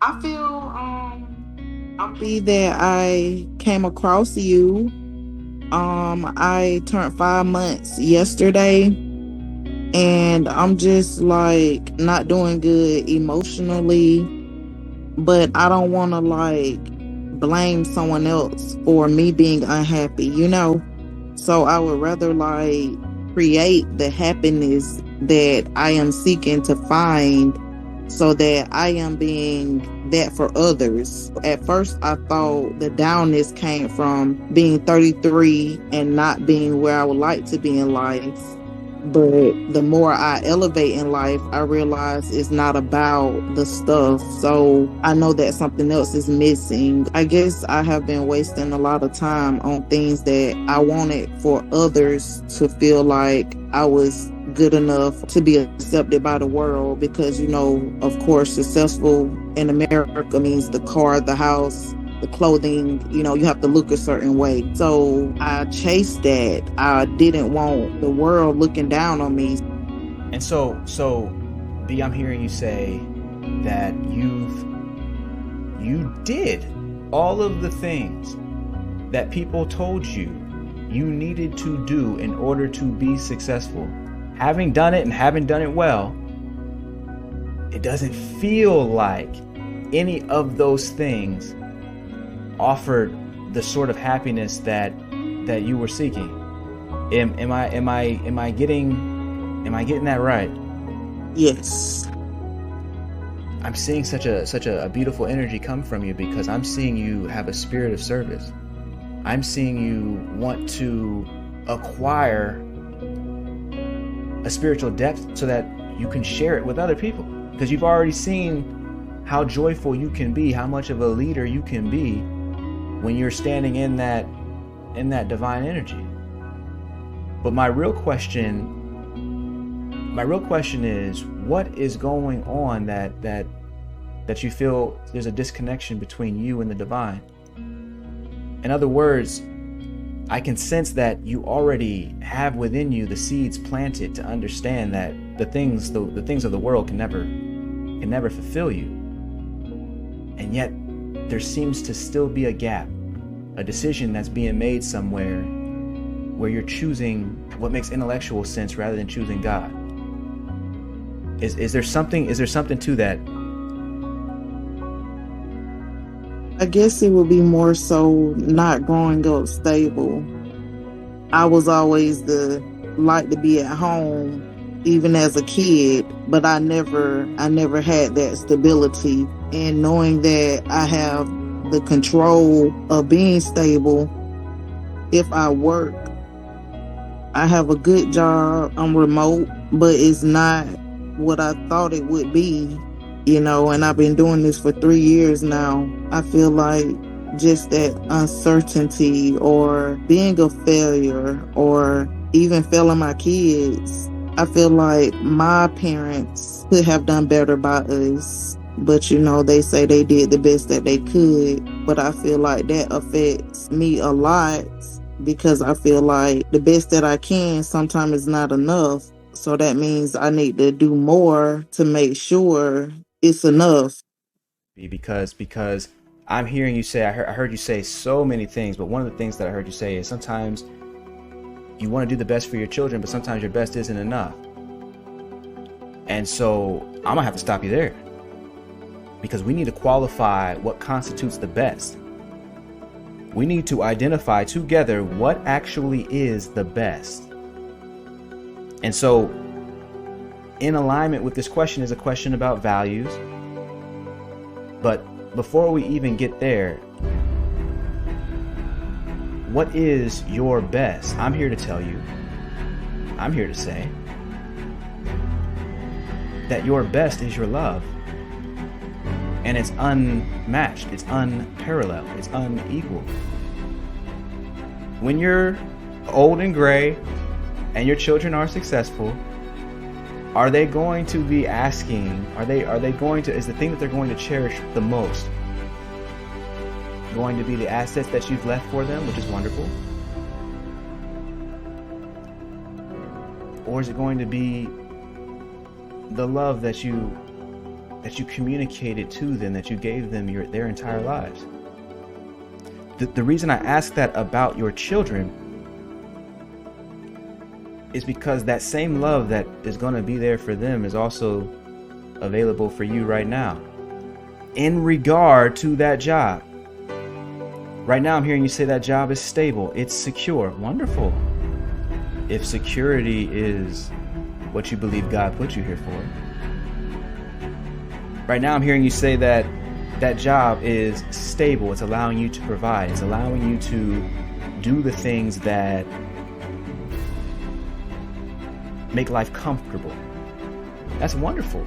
I feel I'm happy that I came across you. I turned 5 months yesterday, and I'm just like not doing good emotionally, but I don't want to like blame someone else for me being unhappy. So I would rather like create the happiness that I am seeking to find so that I am being that for others. At first, I thought the downness came from being 33 and not being where I would like to be in life. But the more I elevate in life, I realize it's not about the stuff. So I know that something else is missing. I guess I have been wasting a lot of time on things that I wanted for others to feel like I was good enough to be accepted by the world because, of course, successful in America means the car, the house, the clothing, you have to look a certain way. So I chased that. I didn't want the world looking down on me. And so, B, I'm hearing you say that you did all of the things that people told you you needed to do in order to be successful. Having done it and having done it well, it doesn't feel like any of those things offered the sort of happiness that you were seeking. Am I getting that right? Yes. I'm seeing such a beautiful energy come from you because I'm seeing you have a spirit of service. I'm seeing you want to acquire a spiritual depth so that you can share it with other people, because you've already seen how joyful you can be, how much of a leader you can be when you're standing in that divine energy. But my real question is, what is going on that you feel there's a disconnection between you and the divine? In other words, I can sense that you already have within you the seeds planted to understand that the things of the world can never fulfill you. And yet there seems to still be a gap, a decision that's being made somewhere where you're choosing what makes intellectual sense rather than choosing God. Is there something to that? I guess it would be more so not growing up stable. I was always the like to be at home even as a kid, but I never had that stability. And knowing that I have the control of being stable if I work. I have a good job. I'm remote, but it's not what I thought it would be, and I've been doing this for 3 years now. I feel like just that uncertainty or being a failure or even failing my kids. I feel like my parents could have done better by us. But they say they did the best that they could. But I feel like that affects me a lot because I feel like the best that I can sometimes is not enough. So that means I need to do more to make sure it's enough. Because I'm hearing you say, I heard you say so many things, but one of the things that I heard you say is sometimes you want to do the best for your children, but sometimes your best isn't enough. And so I'm gonna have to stop you there, because we need to qualify what constitutes the best. We need to identify together what actually is the best. And so, in alignment with this question is a question about values. But before we even get there, what is your best? I'm here to tell you, I'm here to say that your best is your love. And it's unmatched, it's unparalleled, it's unequal. When you're old and gray and your children are successful, are they going to be asking, is the thing that they're going to cherish the most going to be the assets that you've left for them, which is wonderful? Or is it going to be the love that you that you communicated to them, that you gave them their entire lives. The reason I ask that about your children is because that same love that is going to be there for them is also available for you right now in regard to that job. Right now I'm hearing you say that job is stable, it's secure. Wonderful. If security is what you believe God put you here for. Right now I'm hearing you say that that job is stable, it's allowing you to provide, it's allowing you to do the things that make life comfortable. That's wonderful.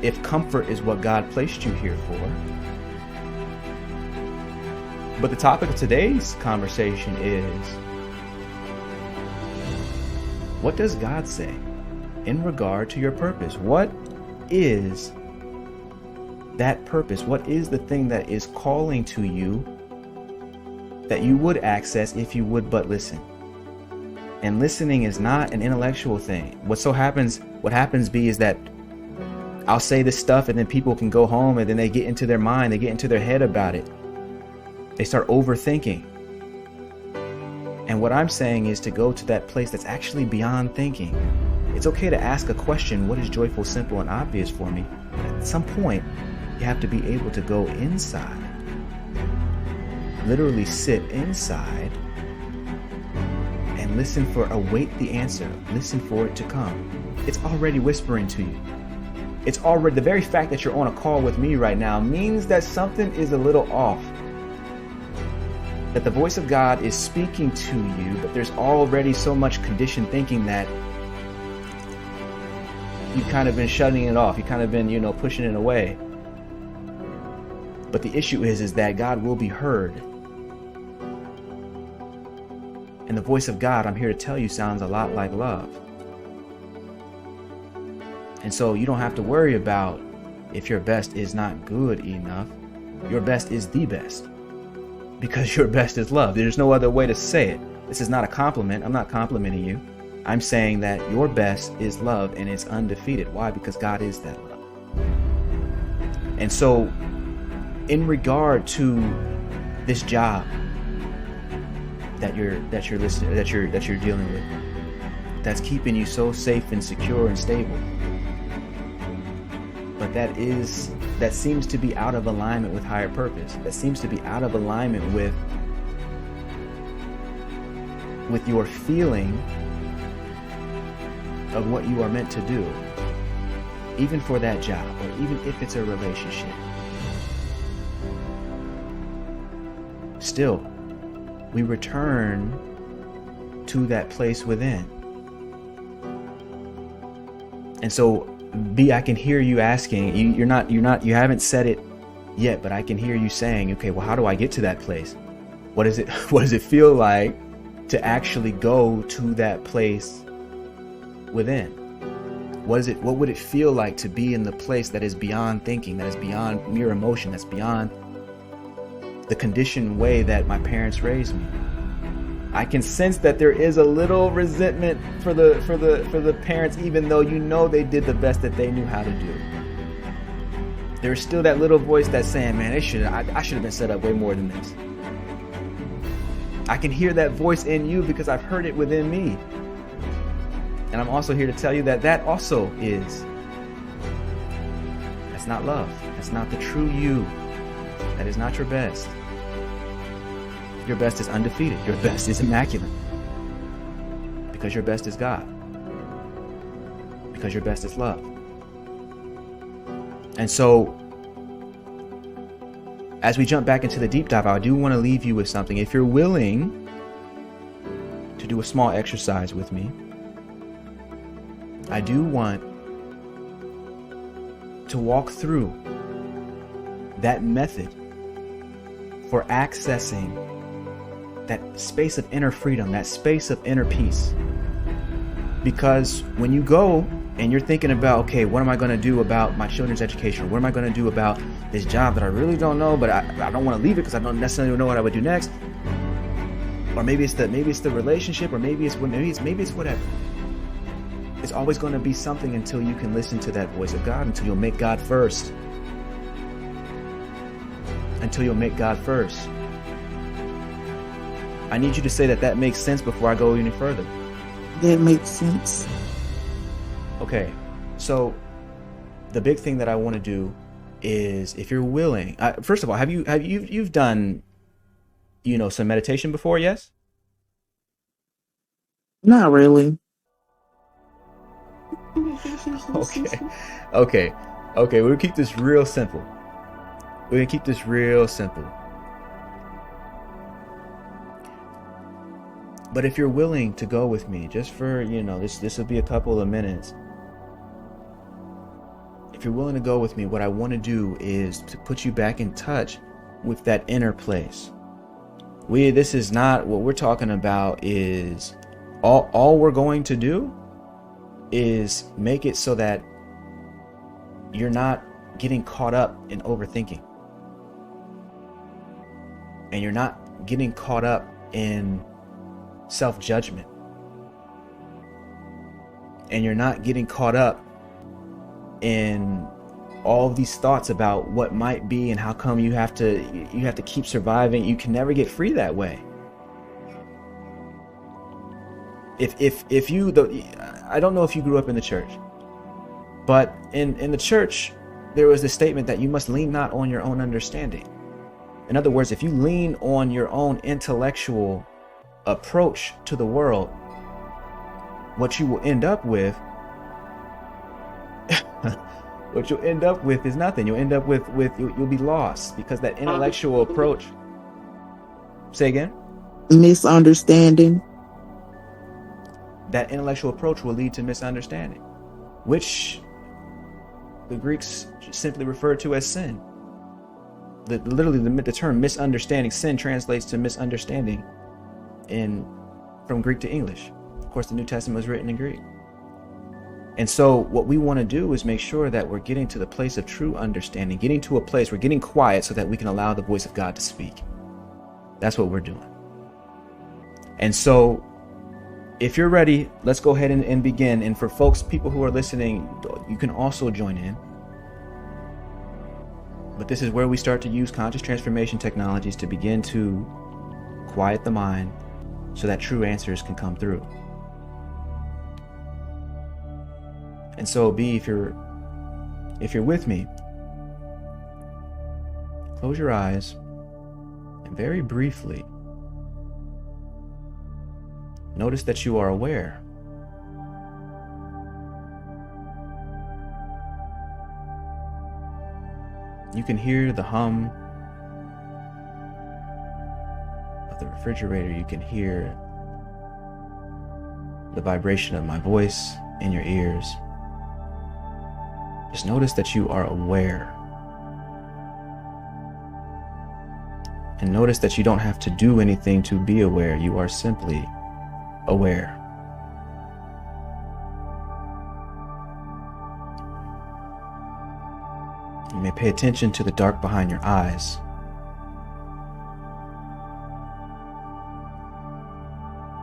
If comfort is what God placed you here for. But the topic of today's conversation is, what does God say in regard to your purpose? What is that purpose? What is the thing that is calling to you that you would access if you would but listen? And listening is not an intellectual thing. What happens is that I'll say this stuff and then people can go home and then they get into their mind, they get into their head about it. They start overthinking. And what I'm saying is to go to that place that's actually beyond thinking. It's okay to ask a question, what is joyful, simple, and obvious for me? But at some point, you have to be able to go inside. Literally sit inside and listen for, await the answer. Listen for it to come. It's already whispering to you. It's already, the very fact that you're on a call with me right now means that something is a little off. That the voice of God is speaking to you, but there's already so much conditioned thinking that you've kind of been shutting it off. You've kind of been, pushing it away. But the issue is that God will be heard. And the voice of God, I'm here to tell you, sounds a lot like love. And so you don't have to worry about if your best is not good enough. Your best is the best. Because your best is love. There's no other way to say it. This is not a compliment. I'm not complimenting you. I'm saying that your best is love and it's undefeated. Why? Because God is that love. And so, in regard to this job that you're dealing with, that's keeping you so safe and secure and stable, but that seems to be out of alignment with higher purpose. That seems to be out of alignment with your feeling of what you are meant to do, even for that job, or even if it's a relationship. Still, we return to that place within. And so, I can hear you asking, you haven't said it yet, but I can hear you saying, okay, well, how do I get to that place? What does it feel like to actually go to that place within? What would it feel like to be in the place that is beyond thinking, that is beyond mere emotion, that's beyond the conditioned way that my parents raised me? I can sense that there is a little resentment for the parents, even though they did the best that they knew how to do. There's still that little voice that's saying, man, I should have been set up way more than this. I can hear that voice in you because I've heard it within me. And I'm also here to tell you that also that's not love. That's not the true you. That is not your best. Your best is undefeated. Your best is immaculate. Because your best is God. Because your best is love. And so, as we jump back into the deep dive, I do want to leave you with something. If you're willing to do a small exercise with me, I do want to walk through that method for accessing that space of inner freedom, that space of inner peace. Because when you go and you're thinking about, okay, what am I going to do about my children's education? What am I going to do about this job that I really don't know, but I don't want to leave it because I don't necessarily know what I would do next. Or maybe it's the relationship, or maybe it's whatever. It's always going to be something until you can listen to that voice of God, until you'll make God first. Until you'll make God first. I need you to say that makes sense before I go any further. That makes sense. Okay, so the big thing that I want to do is, if you're willing, first of all, you've done, some meditation before? Yes. Not really. Okay. We'll keep this real simple. We're gonna keep this real simple. But if you're willing to go with me, just for, this will be a couple of minutes. If you're willing to go with me, what I want to do is to put you back in touch with that inner place. This is not what we're talking about. Is all we're going to do is make it so that you're not getting caught up in overthinking, and you're not getting caught up in self-judgment, and you're not getting caught up in all of these thoughts about what might be and how come you have to keep surviving. You can never get free that way. If you, I don't know if you grew up in the church, but in the church there was this statement that you must lean not on your own understanding. In other words, if you lean on your own intellectual approach to the world, what you will end up with is nothing. You'll end up with you'll be lost, because that intellectual approach. Say again? Misunderstanding. That intellectual approach will lead to misunderstanding, which the Greeks simply referred to as sin. Literally, the term misunderstanding, sin, translates to misunderstanding from Greek to English. Of course, the New Testament was written in Greek. And so what we want to do is make sure that we're getting to the place of true understanding, getting to a place, we're getting quiet so that we can allow the voice of God to speak. That's what we're doing. And so if you're ready, let's go ahead and begin. And for people who are listening, you can also join in. But this is where we start to use conscious transformation technologies to begin to quiet the mind so that true answers can come through. And so, if you're with me, close your eyes and very briefly notice that you are aware. You can hear the hum of the refrigerator. You can hear the vibration of my voice in your ears. Just notice that you are aware. And notice that you don't have to do anything to be aware. You are simply aware. You may pay attention to the dark behind your eyes.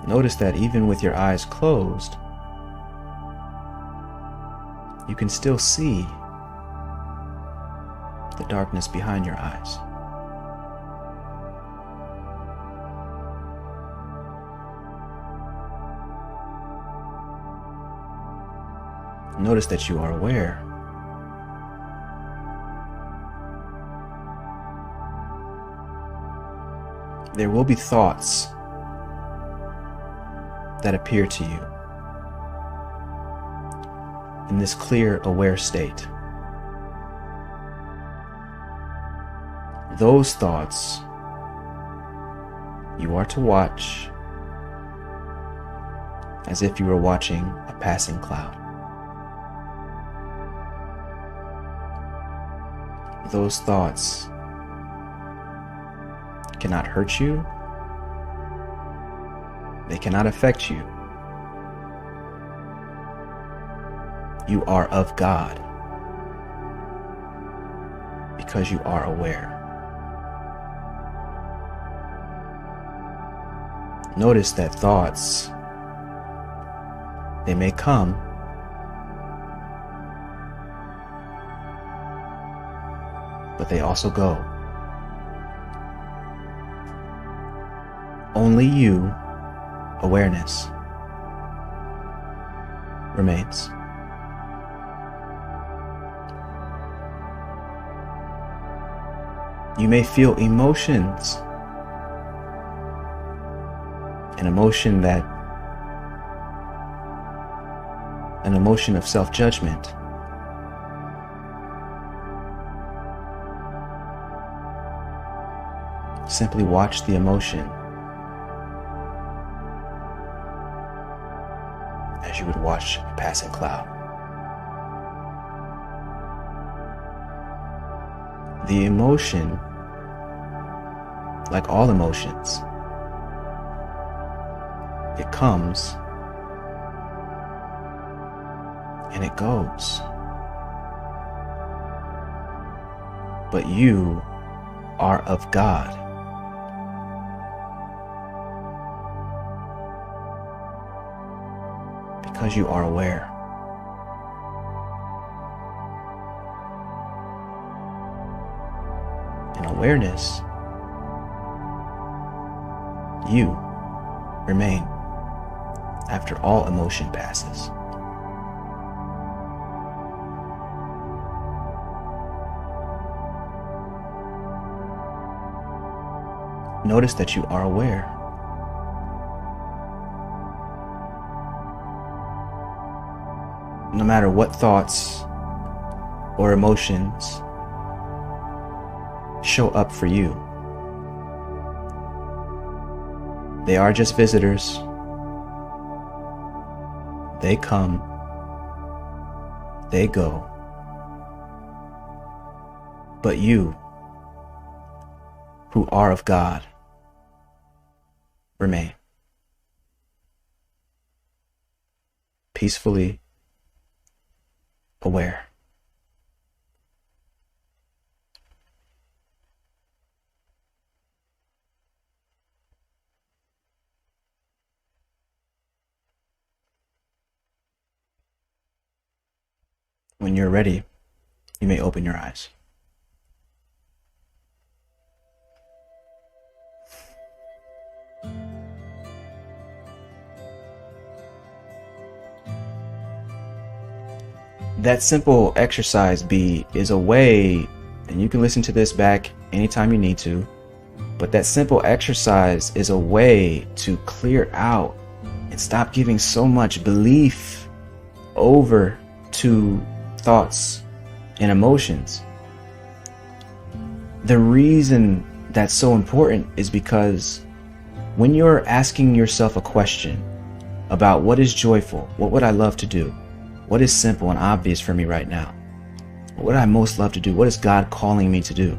Notice that even with your eyes closed, you can still see the darkness behind your eyes. Notice that you are aware. There will be thoughts that appear to you in this clear, aware state. Those thoughts you are to watch as if you were watching a passing cloud. Those thoughts cannot hurt you. They cannot affect you. You are of God because you are aware. Notice that thoughts, they may come but they also go. Only you, awareness, remains. You may feel emotions, an emotion of self-judgment. Simply watch the emotion as you would watch a passing cloud. The emotion, like all emotions, it comes and it goes. But you are of God. Because you are aware. In awareness, you remain after all emotion passes. Notice that you are aware. No matter what thoughts or emotions show up for you, they are just visitors. They come, they go. But you, who are of God, remain peacefully aware. When you're ready, you may open your eyes. That simple exercise B is a way, and you can listen to this back anytime you need to, but that simple exercise is a way to clear out and stop giving so much belief over to thoughts and emotions. The reason that's so important is because when you're asking yourself a question about what is joyful, what would I love to do, what is simple and obvious for me right now, what would I most love to do, what is God calling me to do,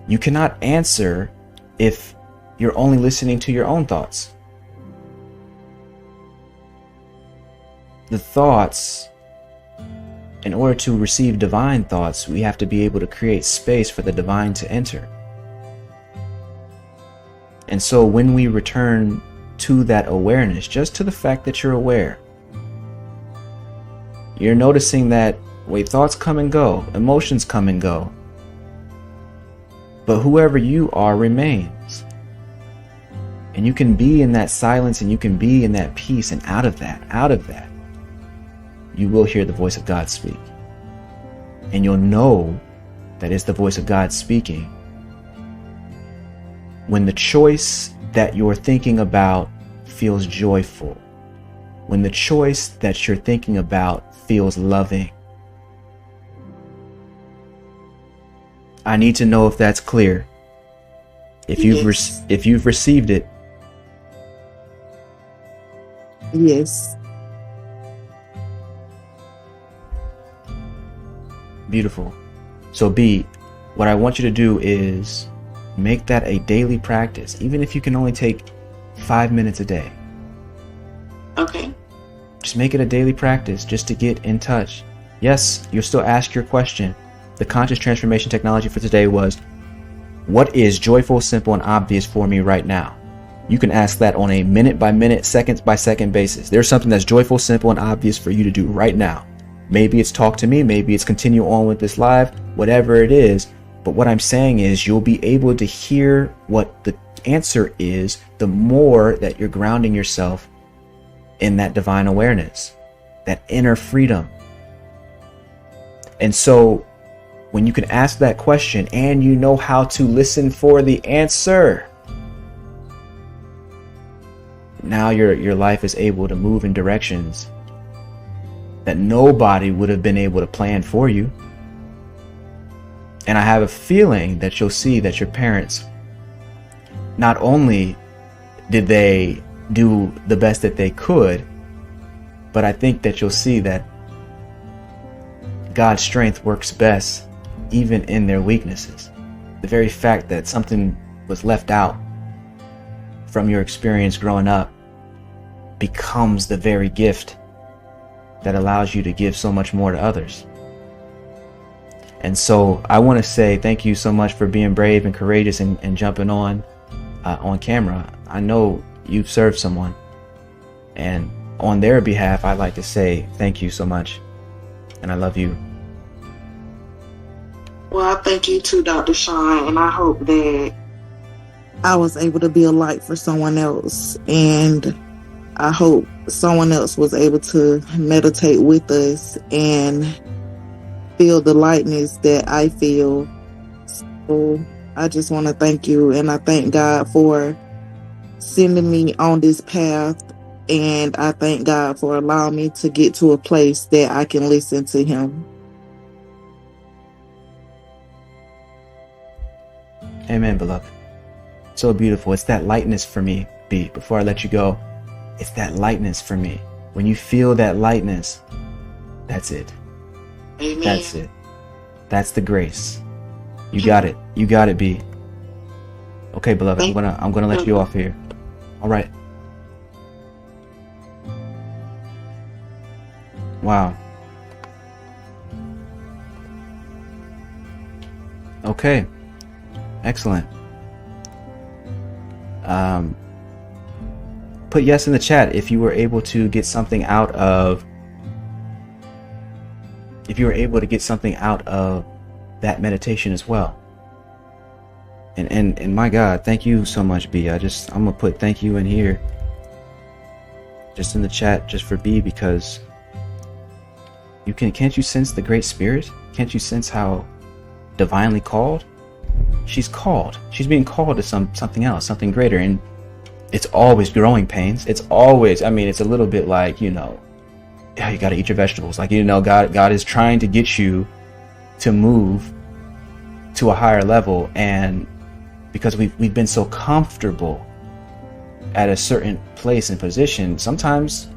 you cannot answer if you're only listening to your own thoughts. The thoughts, in order to receive divine thoughts, we have to be able to create space for the divine to enter. And so when we return to that awareness, just to the fact that you're aware, you're noticing that thoughts come and go, emotions come and go, but whoever you are remains. And you can be in that silence, and you can be in that peace, and out of that, you will hear the voice of God speak. And you'll know that it's the voice of God speaking when the choice that you're thinking about feels joyful, when the choice that you're thinking about feels loving. I need to know if that's clear. If you've received it. Yes. Beautiful. So B, what I want you to do is make that a daily practice, even if you can only take 5 minutes a day. Okay. Just make it a daily practice just to get in touch. Yes, you'll still ask your question. The conscious transformation technology for today was, what is joyful, simple, and obvious for me right now? You can ask that on a minute by minute, second by second basis. There's something that's joyful, simple, and obvious for you to do right now. Maybe it's talk to me, maybe it's continue on with this live, whatever it is. But what I'm saying is you'll be able to hear what the answer is the more that you're grounding yourself in that divine awareness, that inner freedom. And so when you can ask that question and you know how to listen for the answer, now your life is able to move in directions that nobody would have been able to plan for you. And I have a feeling that you'll see that your parents, not only did they do the best that they could, but I think that you'll see that God's strength works best even in their weaknesses. The very fact that something was left out from your experience growing up becomes the very gift that allows you to give so much more to others. And so I want to say thank you so much for being brave and courageous and jumping on camera. I know you've served someone, and on their behalf, I'd like to say thank you so much, and I love you. Well, I thank you too, Dr. Shawn, and I hope that I was able to be a light for someone else, and I hope someone else was able to meditate with us and feel the lightness that I feel. So I just want to thank you, and I thank God for sending me on this path, and I thank God for allowing me to get to a place that I can listen to Him. Amen, beloved. So beautiful. It's that lightness for me, B. Before I let you go, it's that lightness for me. When you feel that lightness, that's it. Amen. That's it. That's the grace. You got it. You got it, B. Okay, beloved. I'm gonna let you off here. All right. Wow. Okay. Excellent. Put yes in the chat if you were able to get something out of that meditation as well. And my God, thank you so much, B. I'm gonna put thank you in here, just in the chat, just for B, because can't you sense the Great Spirit? Can't you sense how divinely called? She's called. She's being called to something else, something greater. And it's always growing pains. It's always, it's a little bit like, you got to eat your vegetables. Like, God is trying to get you to move to a higher level. And because we've been so comfortable at a certain place and position, sometimes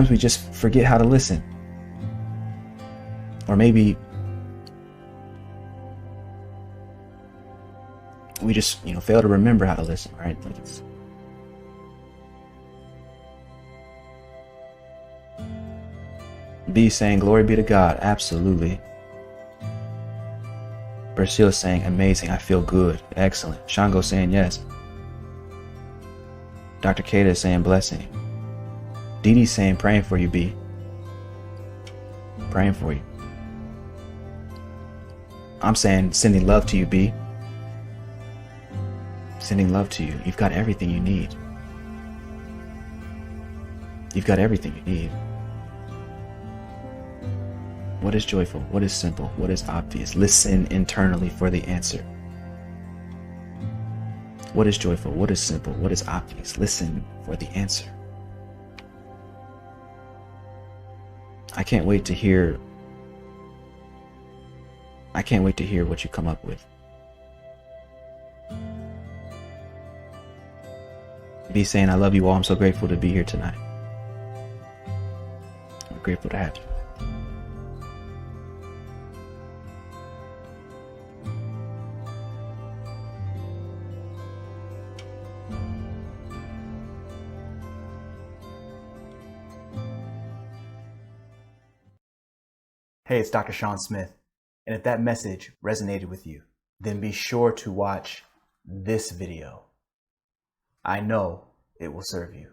we just forget how to listen. Or maybe we just, fail to remember how to listen, right? B saying, glory be to God. Absolutely. Bersil saying, amazing. I feel good. Excellent. Shango saying, yes. Dr. Kata is saying, blessing. Dee saying, praying for you, B. Praying for you. I'm saying, sending love to you, B. Sending love to you. You've got everything you need. You've got everything you need. What is joyful? What is simple? What is obvious? Listen internally for the answer. What is joyful? What is simple? What is obvious? Listen for the answer. I can't wait to hear what you come up with. Be saying, I love you all. I'm so grateful to be here tonight. I'm grateful to have you. Hey, it's Dr. Shawn Smith. And if that message resonated with you, then be sure to watch this video. I know it will serve you.